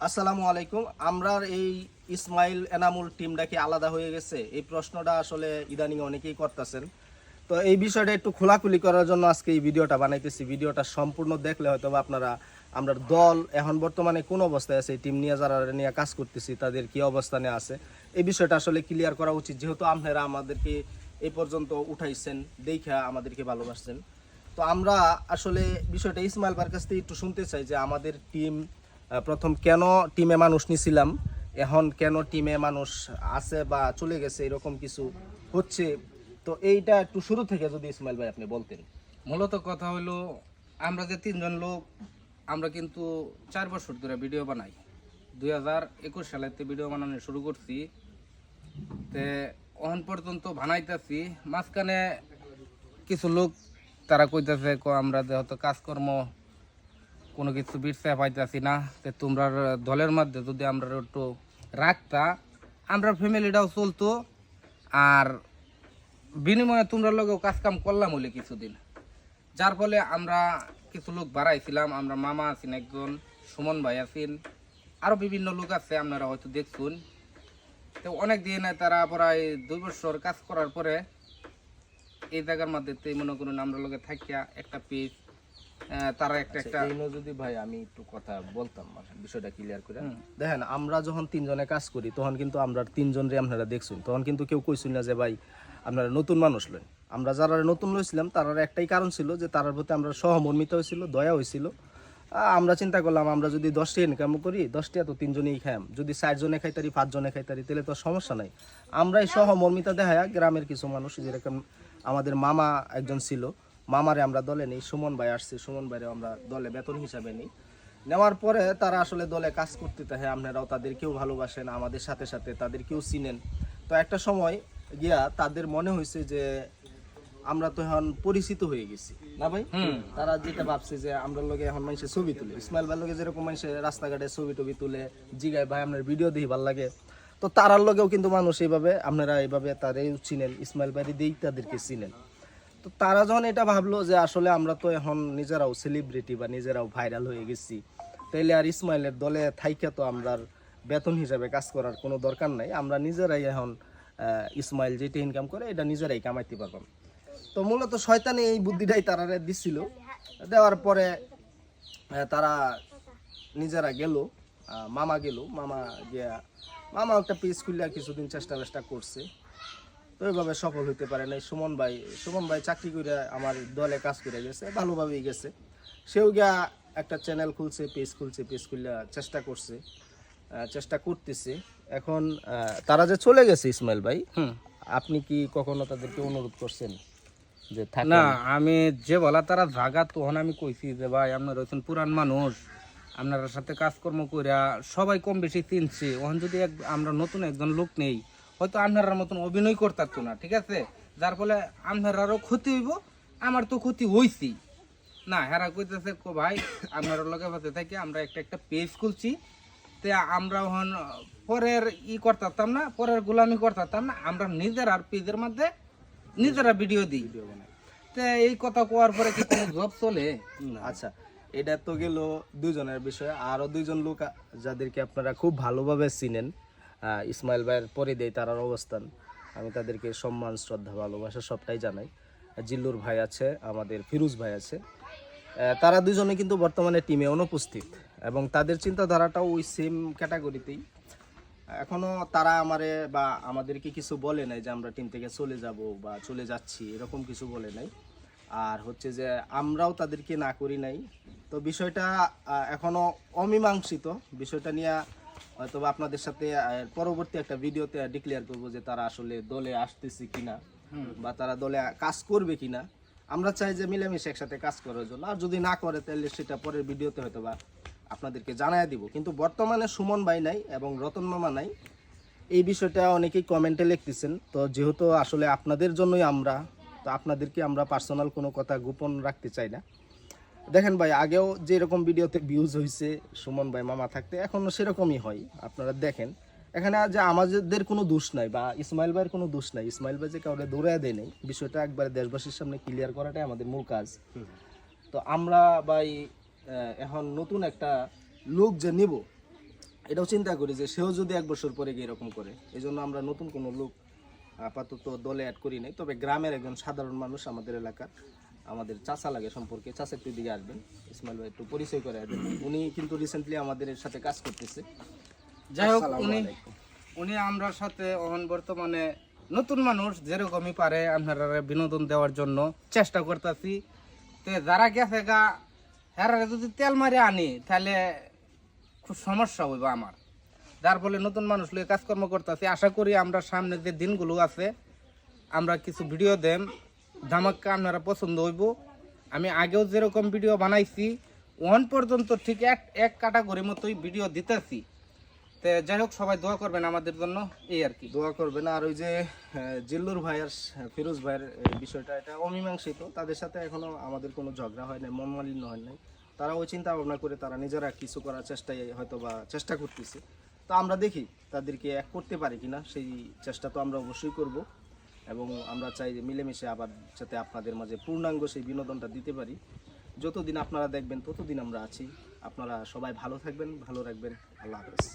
আসসালামু আলাইকুম। আমরা এই ইসমাইল এনামুল টিমটা কি আলাদা হয়ে গেছে, এই প্রশ্নটা আসলে ইদানিং অনেকেই করতেছেন। তো এই বিষয়টা একটু খোলাখুলি করার জন্য আজকে এই ভিডিওটা বানাইতেছি। ভিডিওটা সম্পূর্ণ দেখলে হয়তো আপনারা আমরা দল এখন বর্তমানে কোন অবস্থায় আছে, টিম নিয়ে যারা নিয়ে কাজ করতেছি তাদের কি অবস্থানে আছে, এই বিষয়টা আসলে ক্লিয়ার করা উচিত। যেহেতু আপনারা আমাদেরকে এই পর্যন্ত উঠাইছেন, দেখা আমাদেরকে ভালোবাসছেন। তো আমরা আসলে বিষয়টা ইসমাইল ভাইয়ের কাছ থেকে একটু শুনতে চাই যে আমাদের টিম প্রথম কেন টিমে মানুষ নিছিলাম, এখন কেন টিমে মানুষ আছে বা চলে গেছে, এরকম কিছু হচ্ছে। তো এইটা একটু শুরু থেকে যদি ইসমাইল ভাই আপনি বলতেন। মূলত কথা হলো, আমরা যে তিনজন লোক, আমরা কিন্তু 4 বছর ধরে ভিডিও বানাই। 2021 সালেতে ভিডিও বানানো শুরু করছি, তে অহন পর্যন্ত বানাইতেছি। মাঝখানে কিছু লোক তারা কইতাছে আমরা হয়তো কাজকর্ম কোনো কিছু বিরসা পাইতেছি না, তে তোমরা দলের মধ্যে যদি আমরা একটু রাখতা, আমরা ফ্যামিলিটাও চলতো, আর বিনিময়ে তোমরা লোকেও কাজকাম করলাম হলে কিছুদিন। যার ফলে আমরা কিছু লোক বাড়াইছিলাম। আমরা মামা আছেন একজন, সুমন ভাই আছেন, আরও বিভিন্ন লোক আছে, আপনারা হয়তো দেখছুন। তো অনেক দিন তারা প্রায় 2 বছর কাজ করার পরে এই জায়গার মধ্যে মনে করুন আমরা লোকে থাকিয়া একটা পেজ তারা একটা যদি ভাই আমি একটু কথা বলতাম, বিষয়টা ক্লিয়ার করে দেখেন। আমরা যখন তিনজনে কাজ করি তখন কিন্তু আমরা তিনজনরে আপনারা দেখছেন, তখন কিন্তু কেউ কইছিল না যে ভাই আপনারা নতুন মানুষ লই। আমরা যারা নতুন লইছিলাম তার একটাই কারণ ছিল যে তার প্রতি আমরা সহমর্মিতা হয়েছিল, দয়া হয়েছিল। আমরা চিন্তা করলাম আমরা যদি 10টা ইনকাম করি, 10টা তো তিনজনেই খাইম, যদি 4 জনে খাইতারি 5 জনে খাইতারি তাহলে তো সমস্যা নাই। আমরাই সহমর্মিতা দেখায়া গ্রামের কিছু মানুষ, যেরকম আমাদের মামা একজন ছিল, মামারে আমরা দলে নেই, সুমন ভাই আসছে, সুমন ভাইরে আমরা দলে বেতন হিসাবে নিই। নেওয়ার পরে তারা আসলে দলে কাজ করতে থাকে, আপনারাও তাদেরকেও ভালোবাসেন, আমাদের সাথে সাথে তাদেরকেও চিনেন। তো একটা সময় গিয়া তাদের মনে হয়েছে যে আমরা তো এখন পরিচিত হয়ে গেছি না ভাই। তারা যেটা ভাবছে যে আমরা লোকে এখন মানুষের ছবি তুলে, ইসমাইল ভাই লোকে যেরকম মানুষের রাস্তাঘাটে ছবি টবি তুলে জিগায় ভাই আপনার ভিডিও দেখি ভালো লাগে, তো তারার লোকেও কিন্তু মানুষ এইভাবে আপনারা এইভাবে তারাই চিনেন, ইসমাইল ভাই দিয়েই তাদেরকে চিনেন। তো তারা যখন এটা ভাবলো যে আসলে আমরা তো এখন নিজেরাও সেলিব্রিটি বা নিজেরাও ভাইরাল হয়ে গেছি, তাইলে আর ইসমাইলের দলে থাইকা তো আমরা বেতন হিসাবে কাজ করার কোনো দরকার নাই, আমরা নিজেরাই এখন ইসমাইল যেটা ইনকাম করে এটা নিজেরাই কামাইতে পারবাম। তো মূলত শয়তানি এই বুদ্ধিটাই তারা দিচ্ছিল। দেওয়ার পরে তারা নিজেরা গেল, মামা গেল, মামা গিয়া মামা একটা পিস খুললে কিছুদিন চেষ্টা করছে, তো ওইভাবে সফল হইতে পারে নাই। সুমন ভাই চাকরি করে আমার দলে কাজ করে গেছে, ভালোভাবেই গেছে। সেও গিয়া একটা চ্যানেল খুলছে, পেজ খুললে চেষ্টা করতেছে। এখন তারা যে চলে গেছে ইসমাইল ভাই, আপনি কি কখনো তাদেরকে অনুরোধ করছেন যে না? আমি যে বলা তারা জাগা, তখন আমি কইছি যে ভাই আপনারা হচ্ছেন পুরান মানুষ, আপনার সাথে কাজকর্ম কইরা সবাই কম বেশি চিনছে। ওখান যদি আমরা নতুন একজন লোক নেই, হয়তো আপনার মতন অভিনয় করতে না, ঠিক আছে? যার ফলে আপনারও ক্ষতি হইব, আমার তো ক্ষতি হইছি না। হেরা কইতেছে ভাই আপনার লগে বাজে থেকে আমরা একটা পেজ খুলছি, তে আমরা ওখান পরের করতাম না, পরের গোলামি করতাম না, আমরা নিজের আর পেজের মধ্যে নিজেরা ভিডিও দিই। তে এই কথা কোয়ার পরে কি কোনো জব চলে? আচ্ছা, এটা তো গেল দুজনের বিষয়। আরো দুইজন লোক যাদেরকে আপনারা খুব ভালোভাবে চিনেন, ইসমাইল ভাইয়ের পরে দেয় তার অবস্থান, আমি তাদেরকে সম্মান, শ্রদ্ধা, ভালোবাসা সবটাই জানাই। জিল্লুর ভাই আছে, আমাদের ফিরোজ ভাই আছে, তারা দুজনে কিন্তু বর্তমানে টিমে অনুপস্থিত এবং তাদের চিন্তাধারাটাও ওই সেম ক্যাটাগরিতেই। এখনো তারা আমারে বা আমাদেরকে কিছু বলে নাই যে আমরা টিম থেকে চলে যাব বা চলে যাচ্ছি, এরকম কিছু বলে নাই। আর হচ্ছে যে আমরাও তাদেরকে না করি নাই। তো বিষয়টা এখনো অমীমাংসিত। বিষয়টা নিয়ে হয়তো আপনাদের সাথে পরবর্তী একটা ভিডিওতে ডিক্লেয়ার করব যে তারা আসলে দলে আসতেছে কিনা বা তারা দলে কাজ করবে কিনা। আমরা চাই যে মিলেমিশে একসাথে কাজ করার জন্য, আর যদি না করে তাহলে সেটা পরের ভিডিওতে হয়তো বা আপনাদেরকে জানাই দিব। কিন্তু বর্তমানে সুমন ভাই নাই এবং রতন মামা নাই, এই বিষয়টা অনেকেই কমেন্টে লিখতেছেন। তো যেহেতু আসলে আপনাদের জন্যই আমরা, তো আপনাদেরকে আমরা পার্সোনাল কোনো কথা গোপন রাখতে চাই না। দেখেন ভাই, আগেও যেরকম ভিডিওতে ভিউজ হয়েছে সুমন ভাই মামা থাকতে, এখনও সেরকমই হয়। আপনারা দেখেন, এখানে যে আমাদের কোনো দোষ নাই বা ইসমাইল ভাইয়ের কোনো দোষ নাই, ইসমাইল ভাই যে কাউকে দৌড়ায় দেয় নাই, বিষয়টা একবারে দেশবাসীর সামনে ক্লিয়ার করাটাই আমাদের মূল কাজ। তো আমরা ভাই এখন নতুন একটা লোক যে নিব, এটাও চিন্তা করি যে সেও যদি 1 বছর পরে গিয়ে এরকম করে, এই জন্য আমরা নতুন কোনো লোক আপাতত দলে অ্যাড করি নাই। তবে গ্রামের একজন সাধারণ মানুষ আমাদের এলাকার, আমাদের চাচা লাগে সম্পর্কে, চাচা একটু দিকে আসবেন, ইসমাইল ভাই একটু পরিচয় করে আসবেন। উনি কিন্তু রিসেন্টলি আমাদের সাথে কাজ করতেছে। যাই হোক, আসসালামু উনি আলাইকুম। উনি আমরার সাথে এখন বর্তমানে নতুন মানুষ যেরকমই পারে আপনারা বিনোদন দেওয়ার জন্য চেষ্টা করতেছি। তো যারা গেছে গা হ্যাঁ যদি তেল মারে আনি তাহলে খুব সমস্যা হইব আমার, যার ফলে নতুন মানুষ লিয়ে কাজকর্ম করতেছি। আশা করি আমরা সামনে যে দিনগুলো আছে আমরা কিছু ভিডিও দেম ধামাক্কা আপনারা পছন্দ হইব। আমি আগেও যেরকম ভিডিও বানাইছি ওয়ান পর্যন্ত ঠিক এক ক্যাটাগরির মতোই ভিডিও দিতেছি। তো যাই হোক, সবাই দোয়া করবেন আমাদের জন্য, এই আর কি। দোয়া করবেন। আর ওই যে জিল্লুর ভাই আর ফিরোজ ভাইয়ের বিষয়টা, এটা অমীমাংসিত। তাদের সাথে এখনো আমাদের কোনো ঝগড়া হয় নাই, মনমালিন্য হয় নাই। তারা ওই চিন্তা ভাবনা করে তারা নিজেরা কিছু করার চেষ্টায় হয়তো বা চেষ্টা করতেছে। তো আমরা দেখি তাদেরকে এক করতে পারি কিনা, সেই চেষ্টা তো আমরা অবশ্যই করব। এবং আমরা চাই যে মিলেমিশে আবার যাতে আপনাদের মাঝে পূর্ণাঙ্গ সেই বিনোদনটা দিতে পারি। যতদিন আপনারা দেখবেন ততদিন আমরা আছি। আপনারা সবাই ভালো থাকবেন, ভালো রাখবেন। আল্লাহ হাফেজ।